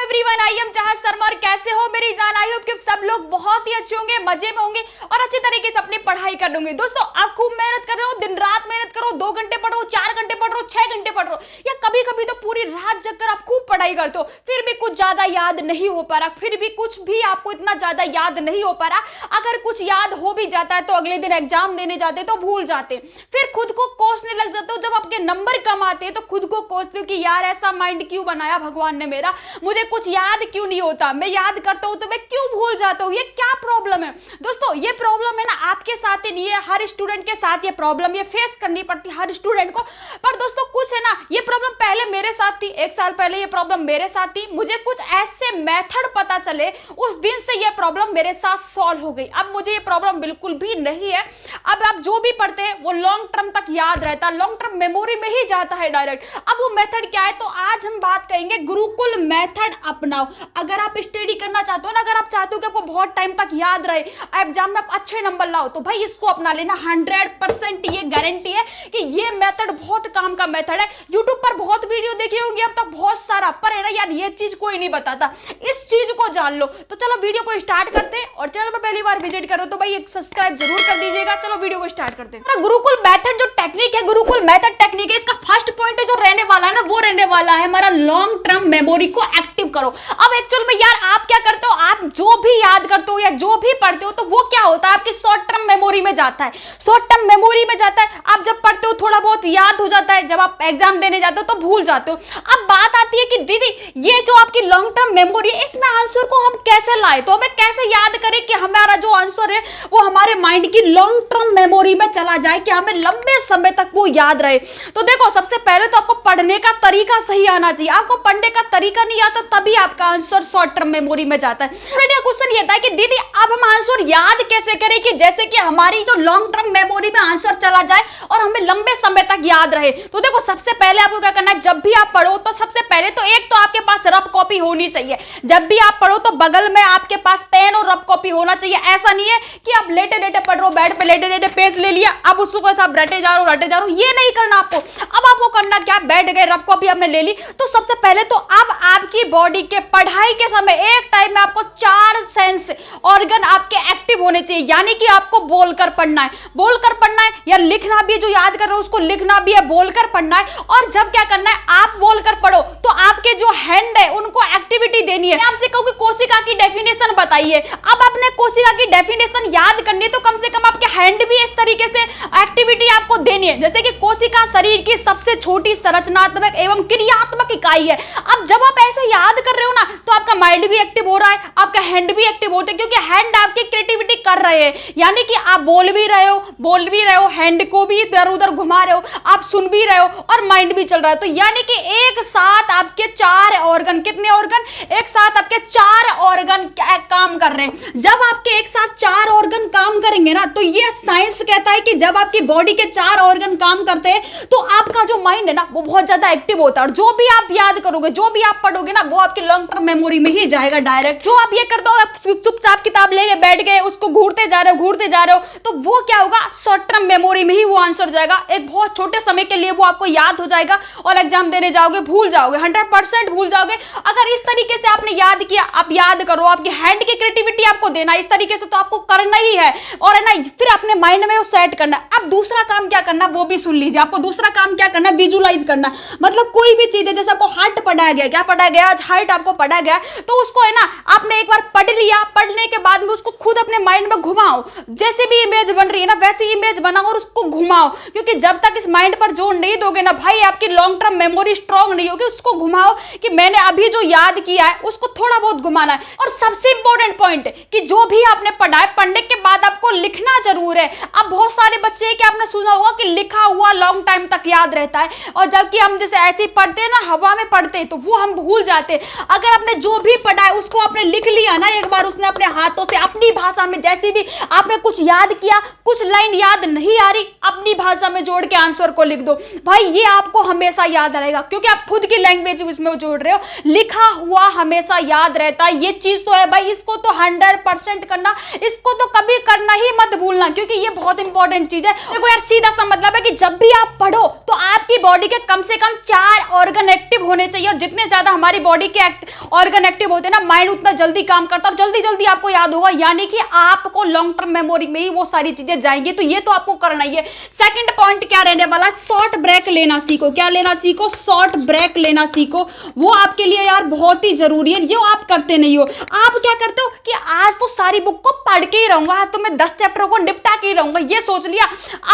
Everyone, I am चाहत शर्मा। और कैसे हो मेरी जान? आई होप कि सब लोग बहुत ही अच्छे होंगे, मजे में होंगे और अच्छे तरीके से अपनी पढ़ाई कर लेंगे। दोस्तों, आप खूब मेहनत कर रहे हो, दिन रात मेहनत करो, 2 घंटे पढ़ रहे हो, 4 घंटे पढ़ रहे हो, 6 घंटे पढ़ रहे हो, या कभी कभी तो पूरी रात जगकर आप खूब पढ़ाई करते हो, फिर भी कुछ ज्यादा याद नहीं हो पा रहा, फिर भी कुछ भी आपको इतना ज्यादा याद नहीं हो पा रहा। अगर कुछ याद हो भी जाता है तो अगले दिन एग्जाम देने जाते तो भूल जाते, फिर खुद को कोसने लग जाते हो। जब आपके नंबर कम आते हैं तो खुद को कोसते हो कि यार ऐसा माइंड क्यों बनाया भगवान ने मेरा, मुझे कुछ याद क्यों नहीं होता, मैं याद करता हूं तो मैं क्यों भूल जाता हूं, ये क्या प्रॉब्लम है? दोस्तों, ये प्रॉब्लम है ना आपके साथ ही नहीं है, हर स्टूडेंट के साथ ये प्रॉब्लम ये फेस करनी पड़ती है हर स्टूडेंट को। पर दोस्तों, कुछ है ना, ये प्रॉब्लम पहले मेरे साथ थी, 1 साल पहले ये प्रॉब्लम मेरे साथ थी। मुझे कुछ ऐसे मेथड पता चले, उस दिन से ये प्रॉब्लम मेरे साथ सॉल्व हो गई। अब मुझे ये प्रॉब्लम बिल्कुल भी नहीं है। अब आप जो भी पढ़ते हैं वो लॉन्ग टर्म तक याद रहता है, लॉन्ग टर्म मेमोरी में ही जाता है डायरेक्ट। अब वो मेथड क्या है, तो आज हम बात करेंगे गुरुकुल मेथड अपनाओ। अगर आप स्टडी करना चाहते हो ना, अगर आप चाहते हो कि आपको बहुत टाइम तक याद रहे, एग्जाम में आप अच्छे नंबर लाओ, तो भाई इसको अपना लेना। 100% ये गारंटी है कि ये मेथड बहुत काम का मेथड है। यूट्यूब पर बहुत वीडियो देखी होंगी अब तक, बहुत सारा, पर है ना यार, ये चीज कोई नहीं बताता, इस चीज को जान लो। तो चलो वीडियो को स्टार्ट करते हैं, और चैनल पर पहली बार विजिट करो तो भाई एक सब्सक्राइब जरूर कर दीजिएगा। चलो वीडियो को स्टार्ट करते हैं। गुरुकुल मेथड जो टेक्निक है, गुरुकुल मेथड टेक्निक है, इसका फर्स्ट पॉइंट जो रहने वाला है ना, वो रहने वाला है हमारा लॉन्ग टर्म मेमोरी को एक्टिव करो। अब एक्चुअल में यार आप क्या करते हो, आप जो भी याद करते हो या जो भी पढ़ते हो, तो वो क्या होता है, आपकी शॉर्ट टर्म मेमोरी में जाता है, शॉर्ट टर्म मेमोरी में जाता है। आप जब पढ़ते हो थोड़ा बहुत याद हो जाता है, जब आप एग्जाम देने जाते हो तो भूल जाते हो। अब बात आती है कि दीदी, ये जो आपकी लॉन्ग टर्म मेमोरी है, इसमें आंसर को हम कैसे लाए, तो हमें कैसे याद करें कि हमारा जो आंसर है वो हमारे माइंड की लॉन्ग टर्म मेमोरी में चला जाए, कि हमें लंबे समय तक वो याद रहे। तो देखो, सबसे पहले तो आपको पढ़ने का तरीका सही आना चाहिए। आपको पढ़ने का तरीका नहीं आता तभी आपका आंसर शॉर्ट टर्म मेमोरी में जाता है। क्वेश्चन ये था कि दीदी अब हम आंसर याद कैसे करें कि जैसे कि हमारी जो लॉन्ग टर्म मेमोरी में आंसर चला जाए और हमें लंबे समय तक याद रहे। तो देखो, सबसे पहले आपको क्या करना है, जब भी आप पढ़ो तो सबसे पहले तो एक तो आपके पास रफ कॉपी होनी चाहिए। जब भी आप पढ़ो तो बगल में आपके पास पेन और रफ कॉपी होना चाहिए। ऐसा नहीं है कि आप लेटे लेटे पढ़ रहे हो, बेड पे लेटे लेटे पेज ले लिया, अब उसको आप रटे जा रहे हो, ये नहीं करना आपको। अब आपको करना क्या, बैठ गए, रफ कॉपी आपने ले ली, तो सबसे पहले तो अब आपकी बॉडी के पढ़ाई के समय एक टाइम में आपको 4 सेंस ऑर्गन आपके एक्टिव होने चाहिए। यानी कि आपको बोलकर पढ़ना है, बोलकर पढ़ना है, या लिखना भी है, जो याद कर रहे हो उसको लिखना भी है, बोलकर पढ़ना है। और जब क्या करना है, आप बोलकर पढ़ो तो आपके जो हैंड है उनको एक्टिविटी देनी है। आपसे कहूं कि कोशिका की डेफिनेशन बताइए। अब आपने कोशिका की डेफिनेशन याद करनी है तो कम से कम आपके हैंड भी इस तरीके से एक्टिविटी आपको देनी है, जैसे कि कोशिका शरीर की सबसे छोटी संरचनात्मक एवं क्रियात्मक इकाई है। अब जब आप ऐसे याद कर रहे हो ना, तो आपका माइंड भी एक्टिव हो रहा है, आपका हैंड भी एक्टिव होता है, क्योंकि हैंड आपकी क्रिएटिविटी कर रहे हैं। यानी कि आप बोल भी रहे हो, हैंड को भी इधर उधर घुमा रहे हो, आप सुन भी रहे हो और माइंड भी चल रहा है। तो यानी कि एक साथ आपके 4 ऑर्गन, कितने ऑर्गन, एक साथ आपके 4 ऑर्गन काम कर रहे हैं। जब आपके एक साथ 4 ऑर्गन काम करेंगे ना, तो ये साइंस कहता है कि जब आपकी बॉडी के 4 ऑर्गन काम करते हैं तो आपका जो माइंड है ना वो बहुत ज्यादा एक्टिव होता है, और जो भी आप याद करोगे, जो भी आप पढ़ोगे ना, वो आपकी लॉन्ग टर्म मेमोरी में ही जाएगा डायरेक्ट। जो आप ये करते हो, चुपचाप किताब लेके बैठ गए, उसको घूरते जा रहे हो, तो वो क्या होगा, शॉर्ट टर्म मेमोरी में ही वो आंसर जाएगा। एक बहुत छोटे समय के लिए वो आपको याद हो जाएगा और एग्जाम देने जाओगे भूल जाओगे, 100% भूल जाओगे। अगर इस तरीके से आपने याद किया, आप याद करो, आपकी हैंड की क्रिएटिविटी आपको देना इस तरीके से, तो आपको करना ही है, और है ना फिर अपने माइंड में वो सेट करना। अब दूसरा काम क्या करना वो भी सुन लीजिए। आपको दूसरा काम क्या करना, विजुलाइज करना। मतलब कोई भी चीज है, जैसे आपको हार्ट पढ़ाया गया, क्या पढ़ाया गया आज, हार्ट आपको पढ़ाया गया, तो उसको है ना आपने एक बार पढ़ लिया, पढ़ने के बाद में उसको खुद अपने माइंड में घुमाओ। जैसे भी इमेज बन रही है ना वैसी इमेज बनाओ और उसको घुमाओ, क्योंकि जब तक इस माइंड पर जोर नहीं दोगे ना भाई, आपकी लॉन्ग टर्म मेमोरी स्ट्रांग नहीं होगी। उसको घुमाओ कि मैंने अभी जो याद किया है उसको थोड़ा बहुत घुमाना है। और सबसे इंपॉर्टेंट पॉइंट कि जो भी आपने पढ़ा है, पढ़ने के बाद आपको लिखना जरूर है। अब बहुत सारे बच्चे कि आपने सुना होगा कि लिखा हुआ लॉन्ग टाइम तक याद रहता है, और जबकि हम जैसे ऐसे ही पढ़ते हैं ना, हवा में पढ़ते हैं, तो वो हम भूल जाते हैं। अगर आपने जो भी पढ़ा है उसको आपने लिख लिया ना एक बार, उसने अपने हाथों से अपनी भाषा में, जैसे भी आपने कुछ याद किया, कुछ लाइन याद नहीं आ रही, अपनी भाषा में जोड़ के आंसर को लिख दो भाई, ये आपको हमेशा याद रहेगा, क्योंकि आप खुद की लैंग्वेज उसमें जोड़ रहे हो। लिखा हुआ हमेशा याद रहता है, ये चीज तो है भाई, इसको तो 100% करना, इसको तो कभी करना ही मत भूलना, क्योंकि ये बहुत इंपॉर्टेंट चीज है। देखो यार, सीधा सा मतलब है कि जब भी आप पढ़ो तो आपकी बॉडी के कम से कम 4 ऑर्गन एक्टिव होने चाहिए, और जितने ज्यादा हमारी बॉडी के ऑर्गन एक्टिव होते हैं ना, माइंड उतना जल्दी काम करता है और जल्दी जल्दी आपको याद होगा, यानी कि आपको लॉन्ग टर्म मेमोरी में ही वो सारी चीजें जाएंगी। तो ये तो आपको करना ही है। सेकंड पॉइंट क्या रहने वाला, शॉर्ट ब्रेक लेना सीखो। क्या लेना सीखो, शॉर्ट ब्रेक लेना सीखो। वो आपके लिए यार बहुत ही जरूरी है, जो आप करते नहीं हो। आप क्या करते हो कि आज तो सारी बुक को पढ़ के ही रहूंगा, आज तो मैं 10 चैप्टरों को निपटा के ही रहूंगा, ये सोच लिया।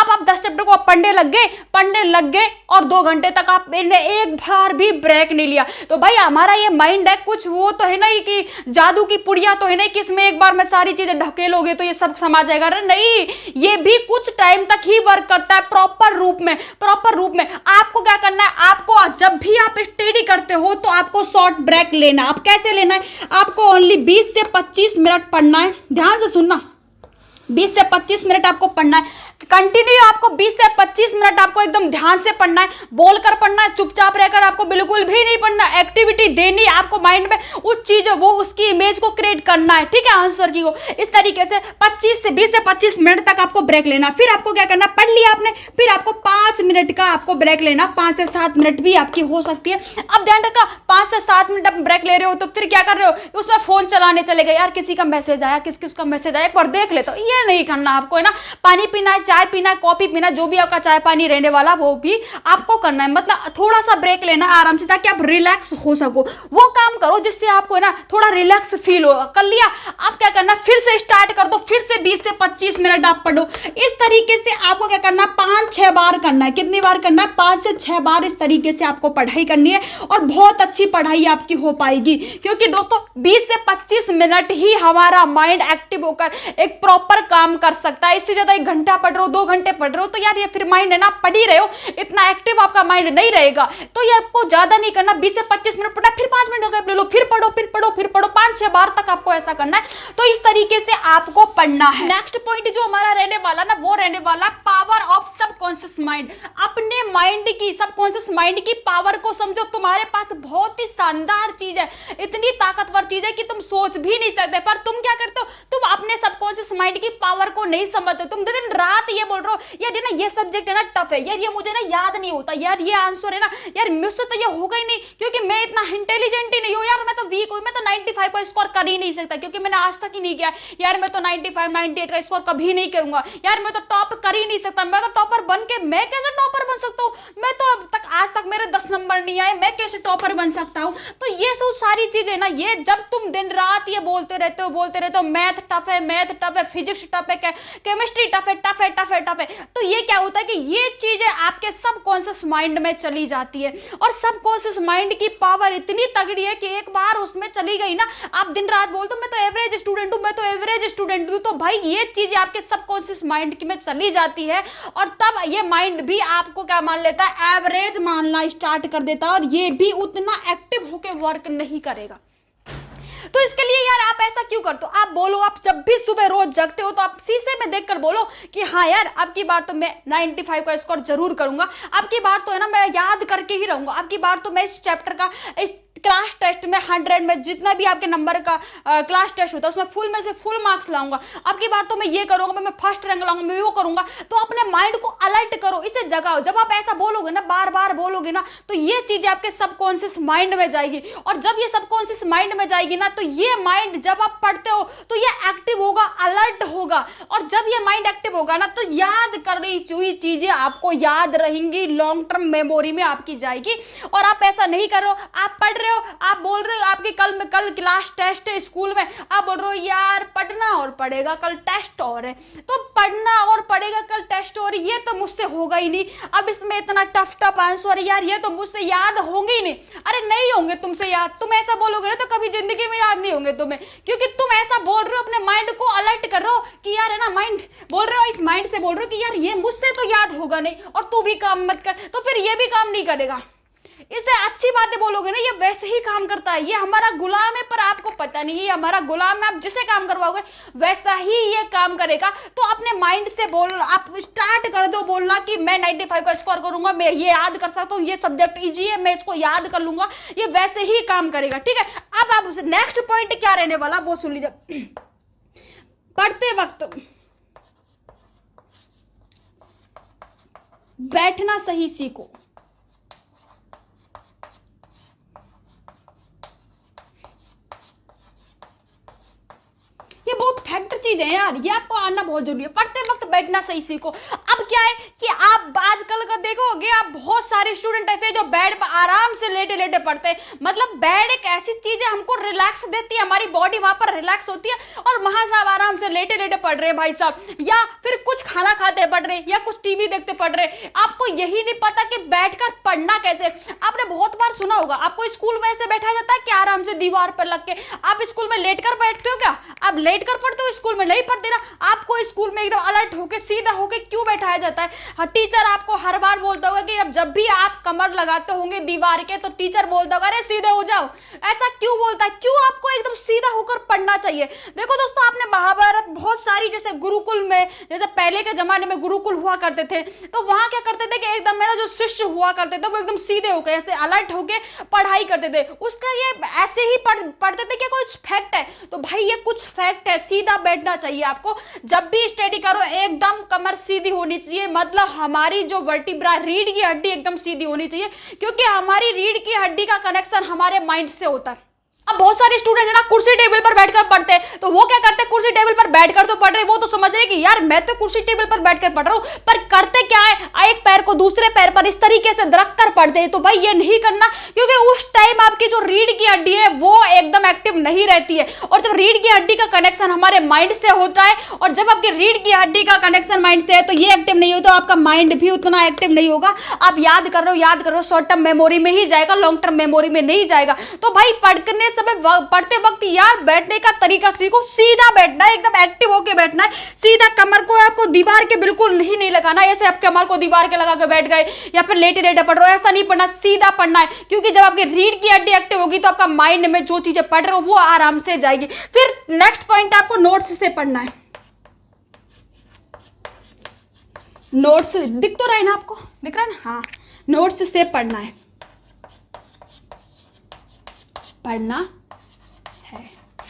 आप 10 चैप्टर को पढ़ने लग गए और 2 घंटे तक आपने एक बार भी ब्रेक नहीं लिया। तो भाई हमारा ये माइंड है, कुछ वो तो है नहीं कि जादू की पुड़िया तो है नहीं कि इसमें एक बार में सारी चीजें ढकेलोगे तो ये सब समा जाएगा। अरे नहीं, ये भी कुछ टाइम तक ही वर्क करता है प्रॉपर रूप में। आपको क्या करना है, आपको जब भी आप स्टडी करते हो तो आपको शॉर्ट ब्रेक लेना। आप कैसे लेना है, आपको ओनली 20 से 25 मिनट पढ़ना है। ध्यान से सुनना, 20 से 25 मिनट आपको पढ़ना है कंटिन्यू। आपको 20 से 25 मिनट आपको एकदम ध्यान से पढ़ना है, बोलकर पढ़ना है, चुपचाप रहकर आपको बिल्कुल भी नहीं पढ़ना। एक्टिविटी देनी आपको, माइंड में उस चीज वो उसकी इमेज को क्रिएट करना है, ठीक है, आंसर की को। इस तरीके से 20 से 25 मिनट तक आपको ब्रेक लेना। फिर आपको क्या करना, पढ़ लिया आपने, फिर आपको 5 मिनट का आपको ब्रेक लेना। 5 से 7 मिनट भी आपकी हो सकती है। अब ध्यान रखना, 5 से 7 मिनट आप ब्रेक ले रहे हो तो फिर क्या कर रहे हो, उसमें फोन चलाने चले गए, यार किसी का मैसेज आया, किसका मैसेज आया, एक बार देख लेता हूं। ये नहीं करना आपको, है ना। पानी पीना है, चाय पीना है, कॉफी पीना, जो भी आपका चाय पानी रहने वाला वो भी आपको करना है। मतलब थोड़ा सा ब्रेक लेना है आराम से, ताकि आप रिलैक्स हो सको। वो काम करो जिससे आपको है ना थोड़ा रिलैक्स फील हो। कर लिया, आप क्या करना, फिर से स्टार्ट कर दो, फिर से 20 से 25 मिनट आप पढ़ो। इस तरीके से आपको क्या करना, 5-6 बार करना है। कितनी बार करना है, 5 से 6 बार इस तरीके से आपको पढ़ाई करनी है और बहुत अच्छी पढ़ाई आपकी हो पाएगी। क्योंकि दोस्तों 20 से 25 मिनट ही हमारा माइंड एक्टिव होकर एक प्रॉपर काम कर सकता है। इससे ज्यादा 1 घंटा पढ़ रहे हो, 2 घंटे पढ़ रहे हो तो यार ये फिर माइंड है ना, पढ़ ही रहे हो, इतना एक्टिव आपका माइंड नहीं रहेगा। तो ये आपको ज्यादा नहीं करना, 20 से 25 मिनट पढ़ना, फिर 5 मिनट हो गए ले लो, फिर पढ़ो 5-6 बार तक आपको ऐसा करना है। तो इस तरीके से आपको पढ़ना है। नेक्स्ट पॉइंट जो हमारा रहने वाला ना, वो रहने वाला पावर ऑफ सबकॉन्शियस माइंड। अपने माइंड की, सबकॉन्शियस माइंड की पावर को समझो। तुम्हारे पास बहुत ही शानदार चीज है, इतनी ताकतवर चीज है कि तुम सोच भी नहीं सकते। पर तुम क्या करते हो, तुम अपने सबकॉन्शियस माइंड की पावर को नहीं समझते। तुम दिन रात ये बोल रहे हो, यार ये सब्जेक्ट है ना टफ है, यार ये मुझे ना याद नहीं होता, यार ये आंसर है ना, यार मुझसे तो ये होगा ही नहीं, क्योंकि मैं इतना इंटेलिजेंट ही नहीं हूँ, यार मैं तो वीक हूँ, मैं तो 95 का स्कोर कर ही नहीं सकता, क्योंकि मैंने आज तक ही नहीं किया, यार मैं तो 95 98 का स्कोर कभी नहीं करूंगा, यार मैं तो टॉप कर ही नहीं सकता, मैं तो टॉपर बन के, मैं कैसे टॉपर बन सकता हूँ, मैं तो अब तक आज तक मेरे 10 नंबर नहीं आए, मैं कैसे टॉपर बन सकता हूँ। तो ये सब सारी चीजें ना, ये जब तुम दिन रात ये बोलते रहते हो, मैथ टफ है, फिजिक्स टफ है, केमिस्ट्री टफ है, तो ये क्या होता है कि ये चीजें आपके सबकॉन्शियस माइंड में चली जाती है। और सबकॉन्शियस माइंड की पावर इतनी तगड़ी है कि एक बार उसमें चली गई ना, आप दिन रात बोलते हो मैं तो एवरेज स्टूडेंट हूं, तो भाई ये चीजें आपके सबकॉन्शियस माइंड में चली जाती है और तब ये माइंड भी आपको क्या मान लेता है, एवरेज मानना स्टार्ट कर देता है और ये भी उतना एक्टिव होकर वर्क नहीं करेगा। तो इसके लिए यार आप ऐसा क्यों करते हो, आप बोलो, आप जब भी सुबह रोज जगते हो तो आप शीशे में देखकर बोलो कि हाँ यार अब की बार तो मैं 95 का स्कोर जरूर करूंगा, अब की बार तो है ना मैं याद करके ही रहूंगा, अब की बार तो मैं इस चैप्टर का, इस क्लास टेस्ट में 100 में जितना भी आपके नंबर का क्लास टेस्ट होता है उसमें फुल में से फुल मार्क्स लाऊंगा, अब की बार तो मैं ये करूंगा, मैं फर्स्ट रैंक लाऊंगा, मैं वो करूंगा। तो अपने माइंड को अलर्ट करो, इसे जगाओ। जब आप ऐसा बोलोगे ना, बार बार बोलोगे ना, तो ये चीजें आपके सबकॉन्शियस माइंड में जाएगी और जब ये सबकॉन्शियस माइंड में जाएगी ना, तो ये माइंड जब आप पढ़ते हो तो ये एक्टिव होगा, अलर्ट होगा और जब ये माइंड एक्टिव होगा ना, तो याद करनी हुई चीजें आपको याद रहेंगी, लॉन्ग टर्म मेमोरी में आपकी जाएगी। और आप ऐसा नहीं करो, आप पढ़ रहे हो, आप बोल रहे हो आपकी कल क्लास टेस्ट है स्कूल में, आप बोल रहे हो यार पढ़ना और पड़ेगा, कल टेस्ट और है, तो पढ़ना और पड़ेगा, कल टेस्ट और ये तो मुझसे होगा ही नहीं, अब इसमें इतना टफ आंसर है यार, ये तो मुझसे याद होंगे ही नहीं। अरे नहीं होंगे तुमसे याद, तुम ऐसा बोलोगे ना तो कभी जिंदगी में याद नहीं होंगे तुम्हें, क्योंकि तुम ऐसा बोल रहे हो, अपने माइंड को अलर्ट कर रहे हो कि यार है ना, माइंड बोल रहे हो, इस माइंड से बोल रहे हो कि यार ये मुझसे तो याद होगा नहीं और तू भी काम मत कर, तो फिर ये भी काम नहीं करेगा। इससे अच्छी बातें बोलोगे ना, ये वैसे ही काम करता है, ये हमारा गुलाम है पर आपको पता नहीं है, ये हमारा गुलाम है, आप जिसे काम करवाओगे वैसा ही ये काम करेगा। तो अपने माइंड से बोल, आप स्टार्ट कर दो बोलना कि मैं 95 का स्कोर करूंगा, मैं ये याद कर सकता हूँ, ये सब्जेक्ट इजी है, मैं इसको याद कर लूंगा, ये वैसे ही काम करेगा। ठीक है, अब आप नेक्स्ट पॉइंट क्या रहने वाला वो सुन लीजिए। पढ़ते वक्त बैठना सही सीखो। फैक्ट चीजें हैं यार, ये आपको आना बहुत जरूरी है। पढ़ते वक्त बैठना सही सीखो। अब क्या है कि आप आजकल का देखोगे, आप बहुत सारे स्टूडेंट ऐसे हैं जो बेड पर आराम से लेटे लेटे पढ़ते हैं। मतलब बेड एक ऐसी चीज है, हमको रिलैक्स देती है, हमारी बॉडी वहां पर रिलैक्स होती है, और वहां से आप आराम से लेटे लेटे पढ़ रहे हैं भाई साहब, या फिर कुछ खाना खाते पढ़ रहे, या कुछ टीवी देखते पढ़ रहे। आपको यही नहीं पता कि बैठकर पढ़ना कैसे। आपने बहुत बार सुना होगा, आपको स्कूल में ऐसे बैठाया जाता है कि आराम से दीवार पर लग के। आप स्कूल में लेटकर बैठते हो क्या? आप लेटकर पढ़ते हो, स्कूल में नहीं पढ़ते ना। आपको स्कूल में एकदम अलर्ट होके सीधा होके क्यों बैठाया जाता है? हाँ, टीचर आपको हर बार बोलता होगा कि अब जब भी आप कमर लगाते होंगे दीवार के, तो टीचर बोलता होगा अरे सीधे हो जाओ। ऐसा क्यों बोलता है? क्यों आपको एकदम सीधा होकर पढ़ना चाहिए? देखो दोस्तों, आपने महाभारत बहुत सारी, जैसे गुरुकुल में, जैसे पहले के जमाने में गुरुकुल हुआ करते थे, तो वहां क्या करते थे कि एकदम मेरा जो शिष्य हुआ करते थे वो एकदम सीधे होकर ऐसे अलर्ट होके पढ़ाई करते थे। उसका ये ऐसे ही पढ़ते थे कि कुछ फैक्ट है? तो भाई ये कुछ फैक्ट है। सीधा बैठना चाहिए आपको। जब भी स्टडी करो एकदम कमर सीधी होनी चाहिए। मतलब हमारी जो वर्टिब्रा, रीढ़ की हड्डी एकदम सीधी होनी चाहिए, क्योंकि हमारी रीढ़ की हड्डी का कनेक्शन हमारे माइंड से होता है। अब बहुत सारे स्टूडेंट है ना कुर्सी टेबल पर बैठकर पढ़ते हैं, तो वो क्या करते हैं, कुर्सी टेबल पर बैठकर तो पढ़ रहे, वो तो समझ रहे कि यार मैं तो कुर्सी टेबल पर बैठकर पढ़ रहा हूं, पर करते क्या है, एक पैर को दूसरे पैर पर इस तरीके से रख कर पढ़ते हैं। तो भाई ये नहीं करना, क्योंकि उस टाइम आपकी जो रीढ़ की हड्डी है वो एकदम एक्टिव नहीं रहती है। और जब रीढ़ की हड्डी का कनेक्शन हमारे माइंड से होता है, और जब आपकी रीढ़ की हड्डी का कनेक्शन माइंड से है, तो ये एक्टिव नहीं होता, तो आपका माइंड भी उतना एक्टिव नहीं होगा। आप याद कर रहे हो शॉर्ट टर्म मेमोरी में ही जाएगा, लॉन्ग टर्म मेमोरी में नहीं जाएगा। तो भाई पढ़ने समय पढ़ते वक्त यार बैठने का तरीका सीखो। सीधा बैठना है, एकदम एक्टिव होके बैठना है। सीधा कमर को आपको दीवार के बिल्कुल नहीं लगाना, ऐसे आप कमर को दीवार के लगा के बैठ गए या फिर लेटे लेटे पढ़ रहे हो, ऐसा नहीं पढ़ना। सीधा पढ़ना है, क्योंकि जब आपकी रीढ़ की हड्डी एक्टिव होगी तो आपका माइंड में जो चीजें पढ़ रहे हो वो आराम से जाएगी। फिर नेक्स्ट पॉइंट, आपको नोट्स से पढ़ना है। नोट्स दिख तो रहा है ना, आपको दिख रहा है ना? हाँ, नोट्स से पढ़ना है, पढ़ना।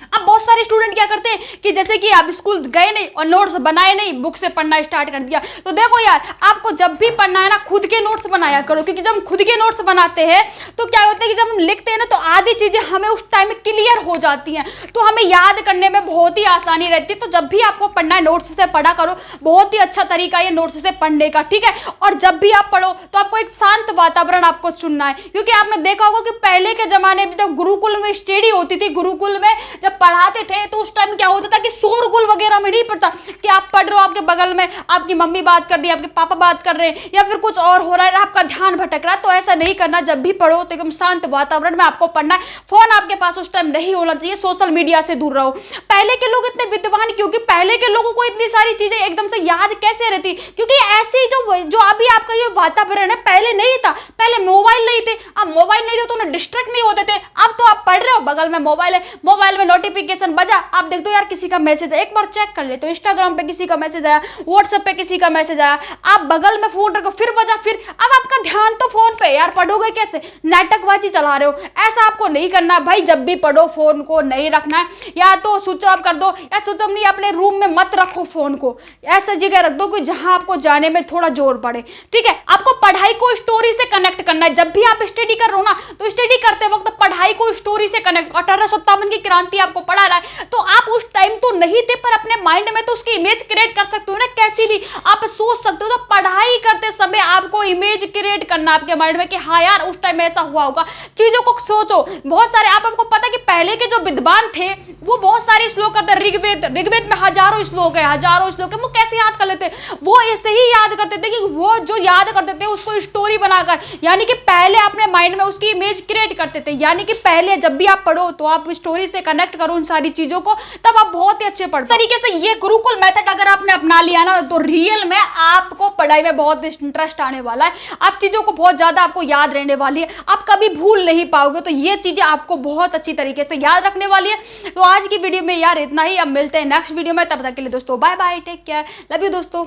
अब बहुत सारे स्टूडेंट क्या करते हैं कि जैसे कि आप स्कूल गए नहीं और नोट्स बनाए नहीं, बुक से पढ़ना स्टार्ट कर दिया। तो देखो यार, आपको जब भी पढ़ना है ना खुद के नोट्स बनाया करो, क्योंकि जब हम खुद के नोट्स बनाते हैं तो क्या होता है कि जब हम लिखते हैं ना तो आधी चीजें हमें उस टाइम में क्लियर हो जाती हैं, तो हमें याद करने में बहुत ही आसानी रहती है। तो जब भी आपको पढ़ना है नोट्स से पढ़ा करो, बहुत ही अच्छा तरीका है नोट्स से पढ़ने का, ठीक है। और जब भी आप पढ़ो तो आपको एक शांत वातावरण आपको चुनना है, क्योंकि आपने देखा होगा कि पहले के जमाने में जब गुरुकुल में स्टडी होती थी, गुरुकुल में जब पढ़ाते थे तो उस टाइम क्या होता था कि शोरगुल वगैरह में नहीं पड़ता कि आप पढ़ रहे हो, आपके बगल में आपकी मम्मी बात कर रही है, आपके पापा बात कर रहे हैं, या फिर कुछ और हो रहा है, आपका ध्यान भटक रहा है। तो ऐसा नहीं करना। जब भी पढ़ो तो एकदम शांत वातावरण में आपको पढ़ना है। फोन आपके पास उस टाइम नहीं होना चाहिए, सोशल मीडिया से दूर रहो। पहले के लोग इतने विद्वान, क्योंकि पहले के लोगों को इतनी सारी चीजें एकदम से याद कैसे रहती, क्योंकि ऐसी जो अभी आपका ये वातावरण है पहले नहीं था। पहले मोबाइल नहीं थे, अब मोबाइल नहीं थे तो उन्हें डिस्ट्रैक्ट नहीं होते थे। अब तो आप पढ़ रहे हो, बगल में मोबाइल है, मोबाइल में नोटिफिकेशन बजा, आप देख दो यार किसी का मैसेज है, एक बार चेक कर ले तो इंस्टाग्राम पे किसी का मैसेज आया, व्हाट्सएप पे किसी का मैसेज आया, आप बगल में फोन रखो, फिर बजा, फिर अब आपका ध्यान तो फोन पे। यार पढ़ोगे कैसे, नाटकबाजी चला रहे हो। ऐसा आपको नहीं करना भाई। जब भी पढ़ो फोन को नहीं रखना है, या तो स्विच ऑफ कर दो, या स्विच ऑफ नहीं, अपने रूम में मत रखो फोन को, ऐसा जगह रख दो कि जहां आपको जाने में थोड़ा जोर पड़े, ठीक है। आपको पढ़ाई को स्टोरी से कनेक्ट करना है। जब भी आप स्टडी कर रहे हो ना, तो स्टडी करते वक्त पढ़ाई को स्टोरी से कनेक्ट। 1857 की क्रांति आपको पढ़ा रहा है, तो आप उस टाइम तो नहीं थे, पर अपने माइंड में तो उसकी इमेज क्रिएट कर सकते हो ना, कैसी भी आप सोच सकते हो। तो पढ़ाई करते समय आपको इमेज क्रिएट करना आपके माइंड में कि हाँ यार उस टाइम ऐसा हुआ होगा। चीजों को सोचो। बहुत सारे आपको पता है कि पहले के जो विद्वान थे वो बहुत सारे श्लोक करते, ऋग्वेद में हजारों श्लोक है, वो कैसे याद कर लेते? वो ऐसे ही याद करते थे कि वो जो याद करते थे उसको स्टोरी बनाकर, यानी कि पहले अपने माइंड में उसकी इमेज क्रिएट करते थे। यानी कि पहले जब भी आप पढ़ो तो आप स्टोरी से कनेक्ट करो उन सारी चीजों को, तब आप बहुत ही अच्छे पढ़ते। तरीके से ये गुरुकुल मेथड अगर आपने अपना लिया ना, तो रियल में आपको पढ़ाई में बहुत इंटरेस्ट आने वाला है। आप चीजों को बहुत ज्यादा आपको याद रहने वाली है, आप कभी भूल नहीं पाओगे। तो ये चीजें आपको बहुत अच्छी तरीके से याद रखने वाली है। तो आज की वीडियो में यार इतना ही। अब मिलते हैं नेक्स्ट वीडियो में, तब तक के लिए दोस्तों bye bye, take care, love you दोस्तों।